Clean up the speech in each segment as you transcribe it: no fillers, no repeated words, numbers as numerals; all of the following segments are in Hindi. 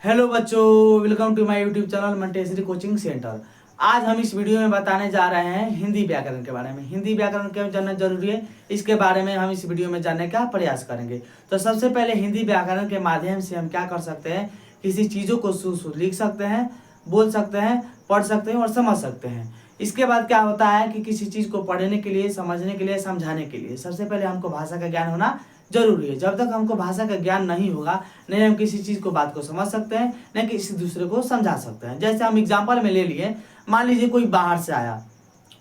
हेलो बच्चों, welcome to my YouTube channel Manteshwari coaching centre. आज हम इस वीडियो में बताने जा रहे हैं हिंदी व्याकरण के बारे में। हिंदी व्याकरण क्यों जानना जरूरी है, इसके बारे में हम इस वीडियो में जानने का प्रयास करेंगे। तो सबसे पहले हिंदी व्याकरण के माध्यम से हम क्या कर सकते हैं, किसी चीज़ों को लिख सकते हैं, बोल सकते हैं, पढ़ सकते हैं और समझ सकते हैं। इसके बाद क्या होता है कि किसी चीज़ को पढ़ने के लिए, समझने के लिए, समझाने के लिए सबसे पहले हमको भाषा का ज्ञान होना जरूरी है। जब तक हमको भाषा का ज्ञान नहीं होगा, नहीं हम किसी चीज़ को, बात को समझ सकते हैं, नहीं किसी दूसरे को समझा सकते हैं। जैसे हम एग्जाम्पल में ले लिए, मान लीजिए कोई बाहर से आया,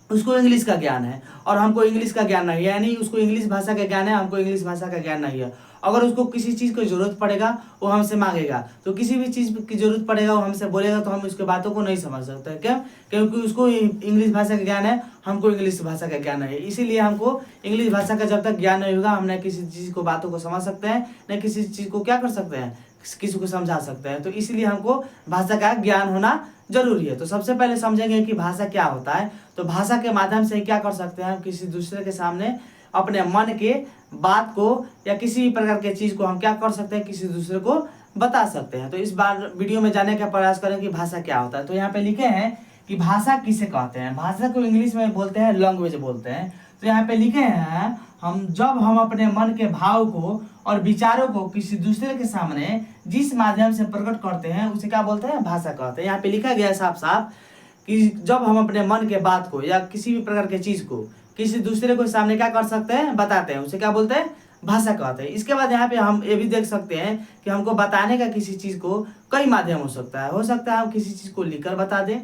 उसको इंग्लिश का ज्ञान है और हमको इंग्लिश का ज्ञान नहीं है, यानी उसको इंग्लिश भाषा का ज्ञान है, हमको इंग्लिश भाषा का ज्ञान नहीं है। अगर उसको किसी चीज़ की जरूरत पड़ेगा वो हमसे मांगेगा, तो किसी भी चीज़ की जरूरत पड़ेगा वो हमसे बोलेगा, तो हम उसके बातों को नहीं समझ सकते। क्यों? क्योंकि उसको इंग्लिश भाषा का ज्ञान है, हमको इंग्लिश भाषा का ज्ञान नहीं है। इसीलिए हमको इंग्लिश भाषा का जब तक ज्ञान नहीं होगा, हम न किसी चीज़ को, बातों को समझ सकते हैं, न किसी चीज़ को क्या कर सकते हैं, किसी को समझा सकते हैं। तो इसलिए हमको भाषा का ज्ञान होना जरूरी है। तो सबसे पहले समझेंगे कि भाषा क्या होता है। तो भाषा के माध्यम से क्या कर सकते हैं, किसी दूसरे के सामने अपने मन के बात को या किसी भी प्रकार के चीज़ को हम क्या कर सकते हैं, किसी दूसरे को बता सकते हैं। तो इस बार वीडियो में जानने का प्रयास करें कि भाषा क्या होता है। तो यहाँ पे लिखे हैं कि भाषा किसे कहते हैं। भाषा को इंग्लिश में बोलते हैं लैंग्वेज बोलते हैं। तो यहाँ पे लिखे हैं, जब हम अपने मन के भाव को और विचारों को किसी दूसरे के सामने जिस माध्यम से प्रकट करते हैं उसे क्या बोलते हैं, भाषा कहते हैं। यहाँ पे लिखा गया है साफ साफ कि जब हम अपने मन के बात को या किसी भी प्रकार के चीज को किसी दूसरे को सामने क्या कर सकते हैं, बताते हैं, उसे क्या बोलते हैं, भाषा कहते हैं। इसके बाद यहाँ पे हम ये भी देख सकते हैं कि हमको बताने का किसी चीज को कई माध्यम हो सकता है। हम किसी चीज को लिखकर बता दें,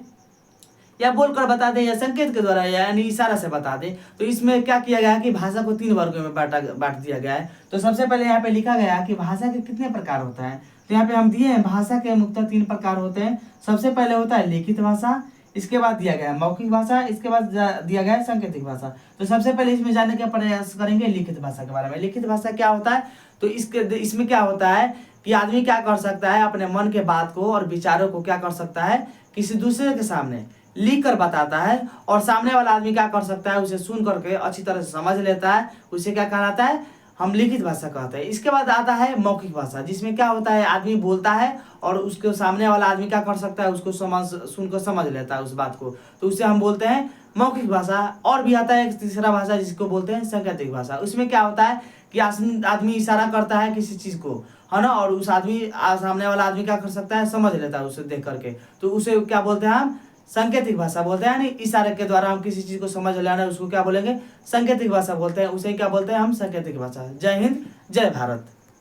या बोलकर बता दें, या संकेत के द्वारा, यानी इशारा से बता दें। तो इसमें क्या किया गया है कि भाषा को 3 वर्गों में बांट दिया गया है। तो सबसे पहले यहाँ पे लिखा गया है कि भाषा के कितने प्रकार होता है। तो यहाँ पे हम दिए हैं, भाषा के मुख्यतः 3 प्रकार होते हैं। सबसे पहले होता है लिखित भाषा, इसके बाद दिया गया है मौखिक भाषा, इसके बाद दिया गया है सांकेतिक भाषा। तो सबसे पहले इसमें जानने का प्रयास करेंगे लिखित भाषा के बारे में। लिखित भाषा क्या होता है, तो इसमें क्या होता है कि आदमी क्या कर सकता है, अपने मन के बात को और विचारों को क्या कर सकता है, किसी दूसरे के सामने लिख कर बताता है, और सामने वाला आदमी क्या कर सकता है, उसे सुन करके अच्छी तरह से समझ लेता है। उसे क्या कहलाता है, हम लिखित भाषा कहते हैं। इसके बाद आता है मौखिक भाषा, जिसमें क्या होता है, आदमी बोलता है और उसके सामने वाला आदमी क्या कर सकता है, उसको सुनकर समझ लेता है उस बात को, तो उसे हम बोलते हैं मौखिक भाषा। और भी आता है एक तीसरा भाषा जिसको बोलते हैं सांकेतिक भाषा। उसमें क्या होता है कि आदमी इशारा करता है किसी चीज को, है ना, और उस सामने वाला आदमी क्या कर सकता है, समझ लेता है उसे देख करके, तो उसे क्या बोलते हैं, हम सांकेतिक भाषा बोलते हैं। यानी इशारे के द्वारा हम किसी चीज को समझ लेना है, उसको क्या बोलेंगे, सांकेतिक भाषा बोलते हैं। उसे क्या बोलते हैं, हम सांकेतिक भाषा। जय हिंद, जय भारत।